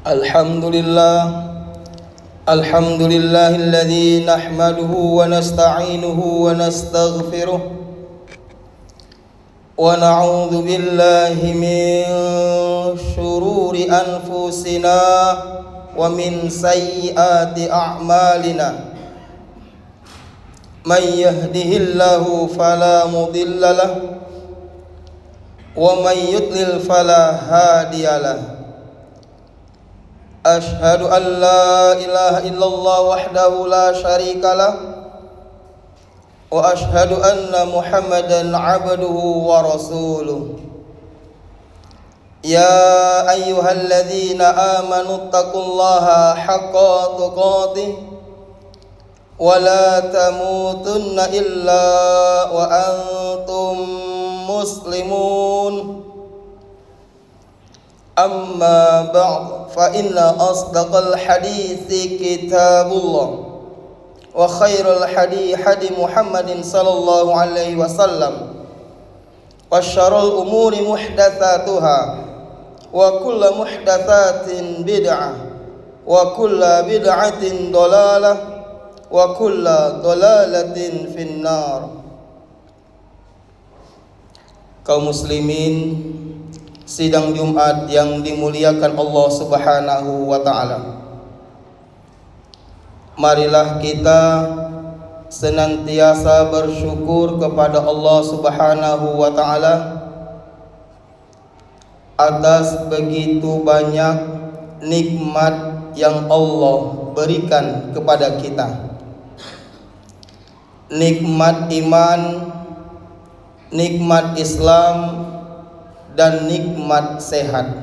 Alhamdulillah, alhamdulillahilladzi nahmaduhu wa nasta'inuhu wa nastaghfiruh wa na'udzu billahi min syururi anfusina wa min sayyiati a'malina. Man yahdihillahu fala mudilla lahu wa man yudlil fala hadiyalah. Ashhadu an la ilaha illallah wahdahu la syarika lah wa ashhadu anna Muhammadan abduhu wa rasuluh. Ya ayyuhalladzina amanu taqullaha haqqa tuqatih wa la tamutunna illa wa antum muslimun. Amma ba'd, fa inna asdaqal hadithi kitabullah wa khairul hadi Muhammadin sallallahu alaihi wasallam wa syarrul umuri muhdatsatuha wa kullu muhdatsatin bid'ah wa kullu bid'atin dhalalah wa kullu dhalalatin finnar. Kaum muslimin sidang Jumat yang dimuliakan Allah Subhanahu wa taala. Marilah kita senantiasa bersyukur kepada Allah Subhanahu wa taala atas begitu banyak nikmat yang Allah berikan kepada kita. Nikmat iman, nikmat Islam, dan nikmat sehat.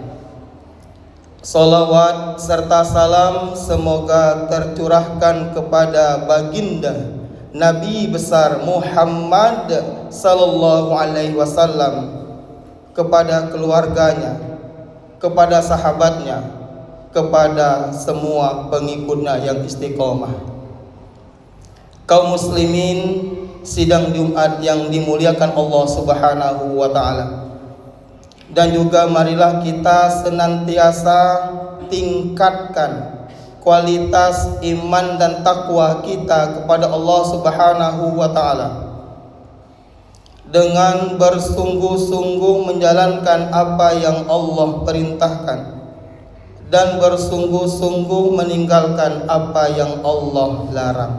Salawat serta salam semoga tercurahkan kepada baginda Nabi besar Muhammad sallallahu alaihi wasallam, kepada keluarganya, kepada sahabatnya, kepada semua pengikutnya yang istiqomah. Kaum muslimin sidang Jumat yang dimuliakan Allah Subhanahu wa taala. Dan juga marilah kita senantiasa tingkatkan kualitas iman dan takwa kita kepada Allah Subhanahu wa taala dengan bersungguh-sungguh menjalankan apa yang Allah perintahkan dan bersungguh-sungguh meninggalkan apa yang Allah larang.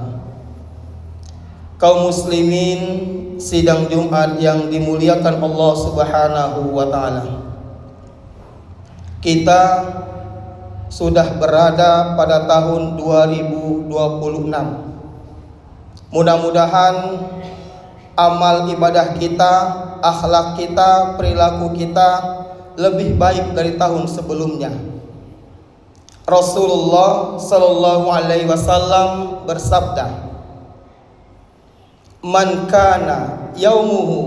Kaum muslimin sidang Jumat yang dimuliakan Allah Subhanahu wa taala. Kita sudah berada pada tahun 2026. Mudah-mudahan amal ibadah kita, akhlak kita, perilaku kita lebih baik dari tahun sebelumnya. Rasulullah sallallahu alaihi wasallam bersabda, "Man kana yaumuhu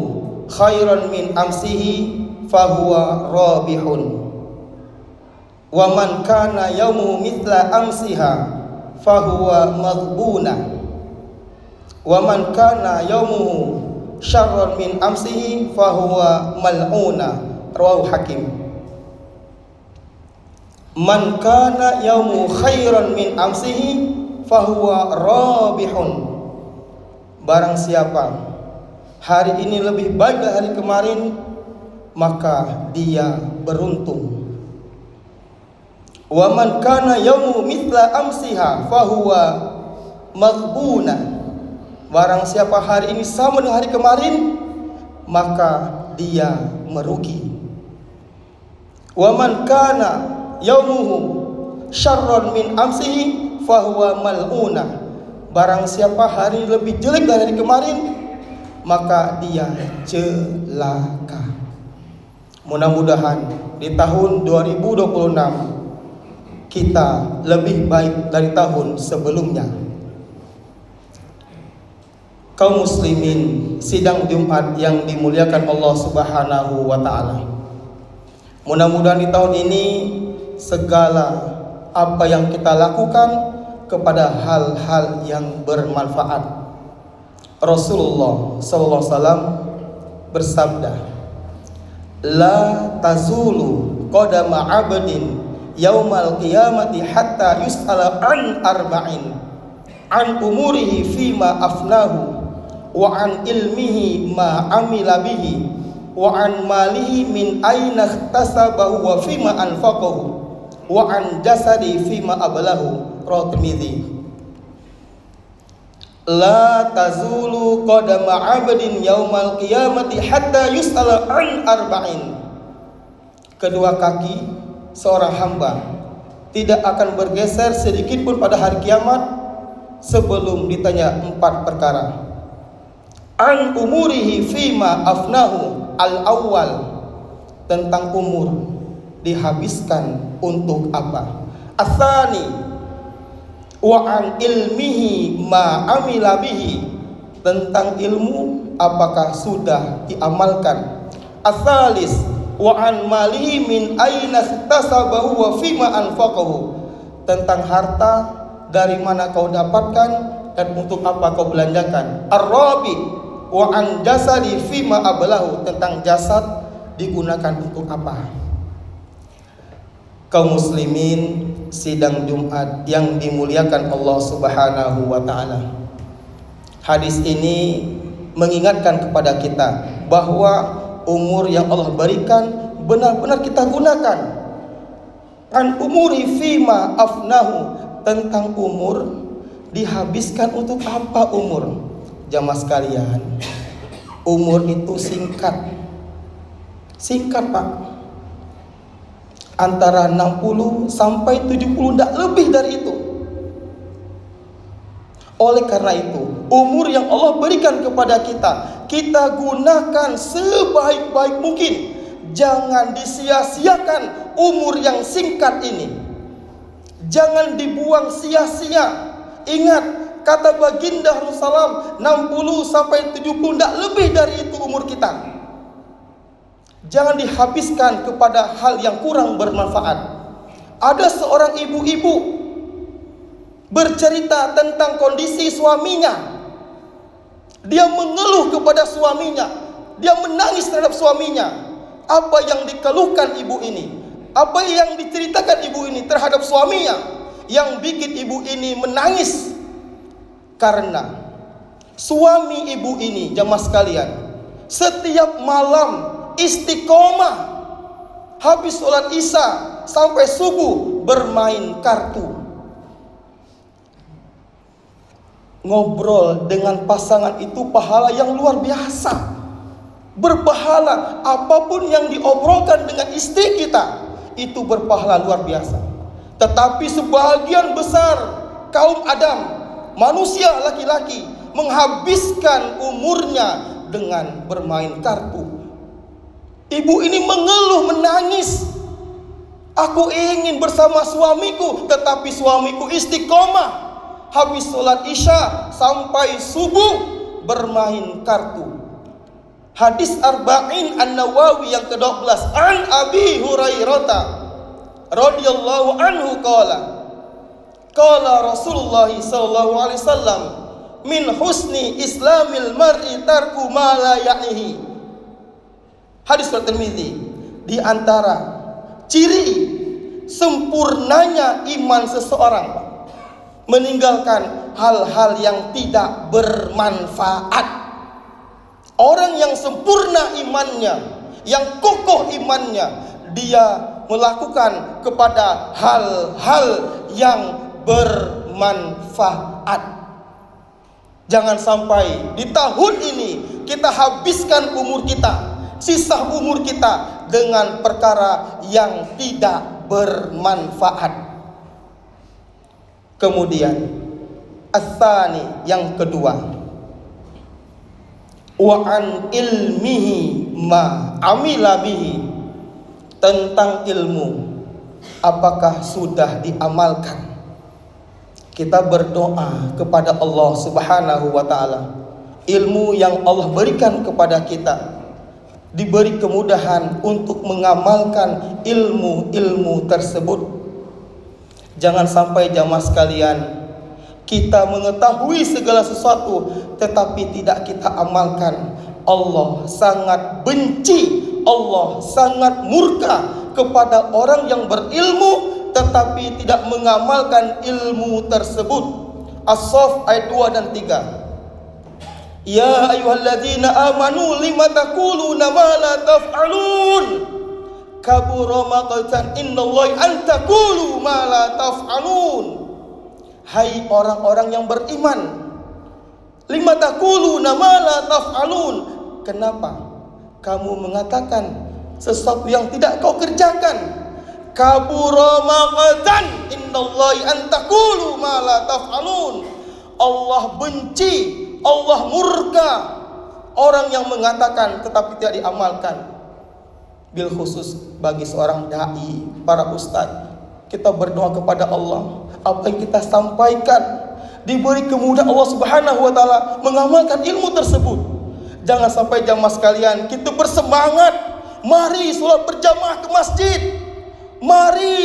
khairan min amsihi fahuwa rabihun wa man kana yaumuhu mithla amsiha fahuwa maghbuna wa man kana yaumuhu syarran min amsihi fahuwa mal'una." Rawahu Hakim. Man kana yaumuhu khairan min amsihi fahuwa rabihun. Barang siapa hari ini lebih baik dari hari kemarin, maka dia beruntung. Wa man kana yaumu mithla amsiha fahuwa maghbuna. Barang siapa hari ini sama dengan hari kemarin, maka dia merugi. Wa man kana yaumuhu syarran min amsihi fahuwa mal'una. Barang siapa hari lebih jelek dari hari kemarin, maka dia celaka. Mudah-mudahan di tahun 2026 kita lebih baik dari tahun sebelumnya. Kaum muslimin sidang Jumat yang dimuliakan Allah Subhanahu wa taala. Mudah-mudahan di tahun ini segala apa yang kita lakukan kepada hal-hal yang bermanfaat. Rasulullah sallallahu alaihi wasallam bersabda, "La tazulu qadama 'abdin yaumal qiyamati hatta yus'ala an arba'in, an umurihi fima afnahu, wa an ilmihi ma amila bihi, wa an malihi min aina ihtasabahu wa fima anfaqahu, wa an jasadi fima ablahu. Rawahu Tirmidzi. La tazulu qadama 'abdin yaumal qiyamati hatta yus'ala an arba'in. Kedua kaki seorang hamba tidak akan bergeser sedikit pun pada hari kiamat sebelum ditanya 4 perkara. An umurihi fima afnahu, al-awwal, tentang umur dihabiskan untuk apa. Atsani, wa an ilmihi ma amila bihi, tentang ilmu apakah sudah diamalkan. Atsalis, wa an malihi min aina ihtasabahu wa fima anfaqahu, tentang harta dari mana kau dapatkan dan untuk apa kau belanjakan. Ar-rabi, wa an jasadi fima ablahu, tentang jasad digunakan untuk apa. Kaum muslimin sidang Jumat yang dimuliakan Allah Subhanahu wa taala. Hadis ini mengingatkan kepada kita bahwa umur yang Allah berikan benar-benar kita gunakan. An umuri fima afnahu, tentang umur dihabiskan untuk apa umur. Jamaah sekalian, umur itu singkat. Singkat, Pak. Antara 60 sampai 70, tidak lebih dari itu. Oleh karena itu, umur yang Allah berikan kepada kita, kita gunakan sebaik-baik mungkin. Jangan disia-siakan umur yang singkat ini. Jangan dibuang sia-sia. Ingat, kata baginda Rasulullah, 60 sampai 70, tidak lebih dari itu umur kita. Jangan dihabiskan kepada hal yang kurang bermanfaat. Ada seorang ibu-ibu bercerita tentang kondisi suaminya. Dia mengeluh kepada suaminya. Dia menangis terhadap suaminya. Apa yang dikeluhkan ibu ini? Apa yang diceritakan ibu ini terhadap suaminya yang bikin ibu ini menangis? Karena suami ibu ini, jamaah sekalian, setiap malam istiqomah, habis sholat isya sampai subuh bermain kartu, ngobrol dengan pasangan itu pahala yang luar biasa, berpahala. Apapun yang diobrolkan dengan istri kita itu berpahala luar biasa. Tetapi sebagian besar kaum Adam, manusia laki-laki, menghabiskan umurnya dengan bermain kartu. Ibu ini mengeluh, menangis. Aku ingin bersama suamiku, tetapi suamiku istiqomah. Habis sholat isya sampai subuh bermain kartu. Hadis Arba'in An-Nawawi yang ke-12, an Abi Hurairah radhiyallahu anhu qala Rasulullah sallallahu alaihi wasallam, min husni islamil mar'i tarku ma la ya'nihi. Hadis Tirmidzi, di antara ciri sempurnanya iman seseorang, meninggalkan hal-hal yang tidak bermanfaat. Orang yang sempurna imannya, yang kokoh imannya, dia melakukan kepada hal-hal yang bermanfaat. Jangan sampai di tahun ini kita habiskan umur kita, sisa umur kita dengan perkara yang tidak bermanfaat. Kemudian ats-tsani, yang kedua, wa an ilmihi ma amila bihi, tentang ilmu apakah sudah diamalkan. Kita berdoa kepada Allah Subhanahu wa taala, ilmu yang Allah berikan kepada kita, diberi kemudahan untuk mengamalkan ilmu-ilmu tersebut. Jangan sampai jamaah sekalian, kita mengetahui segala sesuatu tetapi tidak kita amalkan. Allah sangat benci, Allah sangat murka kepada orang yang berilmu tetapi tidak mengamalkan ilmu tersebut. As-Saff ayat 2 dan 3. Ya ayyuhalladzina amanu lima taquluna ma la taf'alun. Kabura maqtan indallahi an taqulu ma la taf'alun. Hai orang-orang yang beriman, lima taquluna ma la taf'alun. Kenapa kamu mengatakan sesuatu yang tidak kau kerjakan? Kabura maqtan indallahi an taqulu ma la taf'alun. Allah benci, Allah murka orang yang mengatakan tetapi tidak diamalkan. Bil khusus bagi seorang dai, para ustaz, kita berdoa kepada Allah, apa yang kita sampaikan diberi kemudahan Allah Subhanahu wa taala mengamalkan ilmu tersebut. Jangan sampai jamaah sekalian kita bersemangat, mari sholat berjamaah ke masjid, mari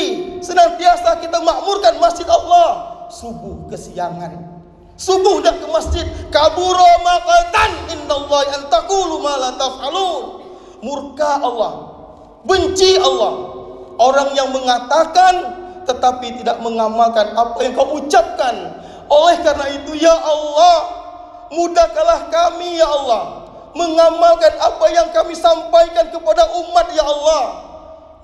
senantiasa kita makmurkan masjid Allah. Subuh kesiangan, subuh dah ke masjid. Kabura maqtan indallahi an taqulu ma la taf'alun. Murka Allah, benci Allah orang yang mengatakan tetapi tidak mengamalkan apa yang kau ucapkan. Oleh karena itu ya Allah, mudahkanlah kami ya Allah mengamalkan apa yang kami sampaikan kepada umat ya Allah.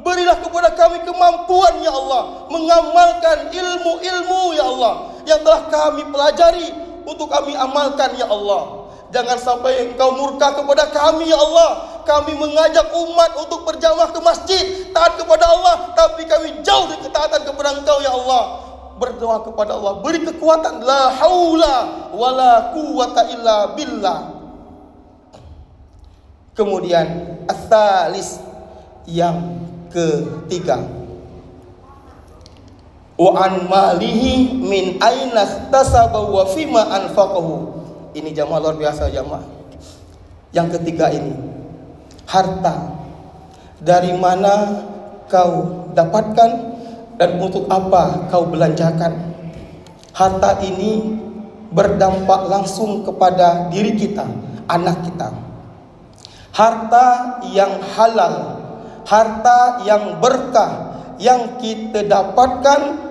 Berilah kepada kami kemampuan ya Allah mengamalkan ilmu-ilmu ya Allah yang telah kami pelajari untuk kami amalkan ya Allah. Jangan sampai Engkau murka kepada kami ya Allah. Kami mengajak umat untuk berjamaah ke masjid, taat kepada Allah, tapi kami jauh dari ketaatan kepada Engkau ya Allah. Berdoa kepada Allah, beri kekuatan, la haula wala quwata illa billah. Kemudian ats-tsalis, yang ketiga, wa an malihi min aina ihtasaba wa fima anfaqahu. Ini jamaah luar biasa jamaah. Yang ketiga ini, harta dari mana kau dapatkan dan untuk apa kau belanjakan. Harta ini berdampak langsung kepada diri kita, anak kita. Harta yang halal, harta yang berkah yang kita dapatkan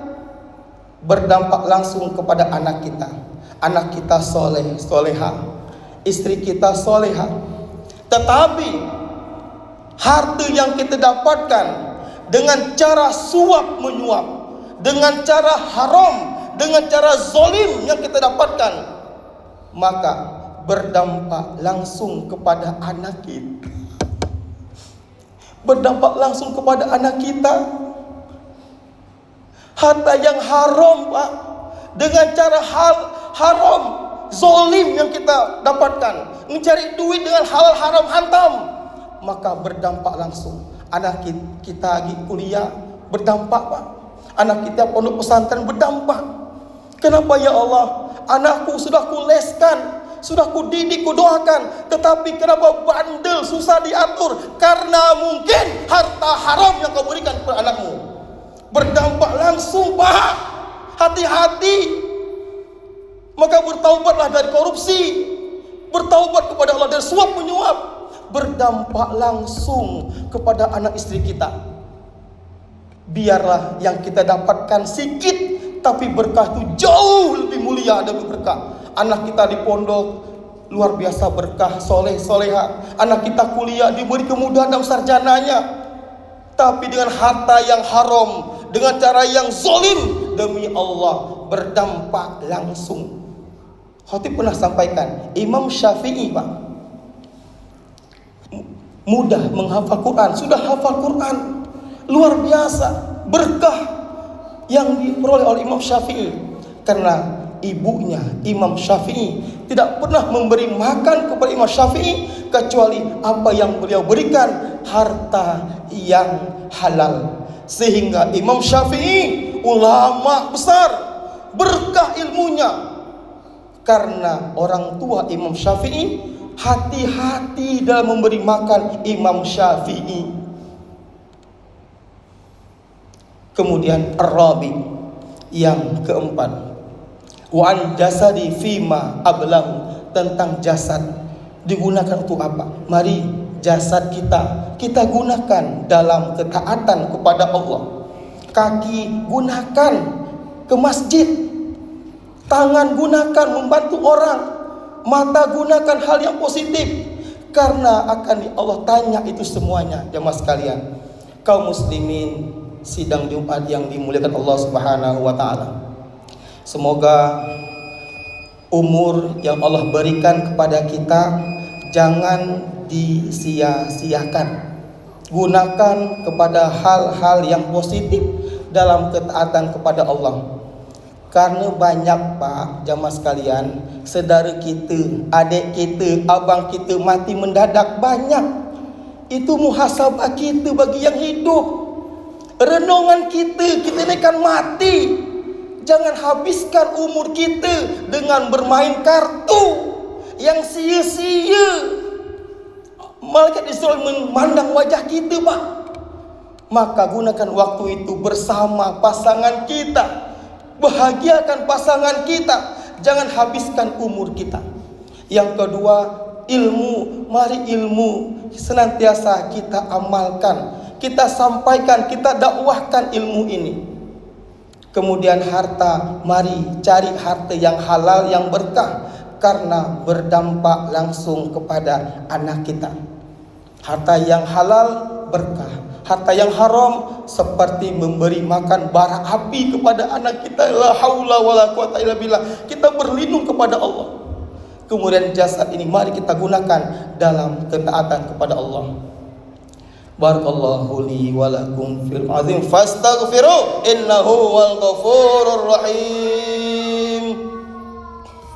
berdampak langsung kepada anak kita. Anak kita soleh, soleha, istri kita soleha. Tetapi harta yang kita dapatkan dengan cara suap menyuap, dengan cara haram, dengan cara zolim yang kita dapatkan, maka berdampak langsung kepada anak kita. Berdampak langsung kepada anak kita. Harta yang haram, Pak, dengan cara haram, zolim yang kita dapatkan, mencari duit dengan halal haram hantam, maka berdampak langsung. Anak kita lagi kuliah, berdampak Pak. Anak kita pondok pesantren, berdampak. Kenapa ya Allah? Anakku sudah kuleskan, sudah kudidik, kudoakan, tetapi kenapa bandel, susah diatur? Karena mungkin harta haram yang kau berikan kepada anakmu. Berdampak langsung Pak. Hati-hati. Maka bertaubatlah dari korupsi, bertaubat kepada Allah dari suap menyuap. Berdampak langsung kepada anak istri kita. Biarlah yang kita dapatkan sedikit, tapi berkah itu jauh lebih mulia dan berkah. Anak kita di pondok luar biasa berkah, soleh soleha. Anak kita kuliah diberi kemudahan dalam sarjananya, tapi dengan harta yang haram, dengan cara yang zolim, demi Allah berdampak langsung. Khatib pernah sampaikan, Imam Syafi'i Pak, mudah menghafal Quran, sudah hafal Quran, luar biasa berkah yang diperoleh oleh Imam Syafi'i. Karena ibunya Imam Syafi'i tidak pernah memberi makan kepada Imam Syafi'i kecuali apa yang beliau berikan, harta yang halal. Sehingga Imam Syafi'i ulama besar, berkah ilmunya. Karena orang tua Imam Syafi'i hati-hati dalam memberi makan Imam Syafi'i. Kemudian ar-rabi, yang keempat, wa an jasadi fima ablahu, tentang jasad digunakan untuk apa? Mari jasad kita gunakan dalam ketaatan kepada Allah. Kaki gunakan ke masjid, tangan gunakan membantu orang, mata gunakan hal yang positif, karena akan Allah tanya itu semuanya. Jamaah sekalian, kaum muslimin sidang Jumat yang dimuliakan Allah Subhanahu wa taala. Semoga umur yang Allah berikan kepada kita jangan disia-siakan. Gunakan kepada hal-hal yang positif dalam ketaatan kepada Allah. Karena banyak Pak, jamaah sekalian, saudara kita, adik kita, abang kita mati mendadak banyak. Itu muhasabah kita bagi yang hidup. Renungan kita ni kan mati. Jangan habiskan umur kita dengan bermain kartu yang sia-sia. Malaikat Israel memandang wajah kita Pak. Maka gunakan waktu itu bersama pasangan kita. Bahagiakan pasangan kita. Jangan habiskan umur kita. Yang kedua, ilmu. Mari ilmu senantiasa kita amalkan, kita sampaikan, kita dakwahkan ilmu ini. Kemudian harta, mari cari harta yang halal, yang berkah, karena berdampak langsung kepada anak kita. Harta yang halal berkah, harta yang haram seperti memberi makan bara api kepada anak kita. La haula wala quwata illa billah. Kita berlindung kepada Allah. Kemudian jasad ini mari kita gunakan dalam ketaatan kepada Allah. Barakallahu li wa lakum fil azim fastaghfiru innahu wal ghafurur rahim.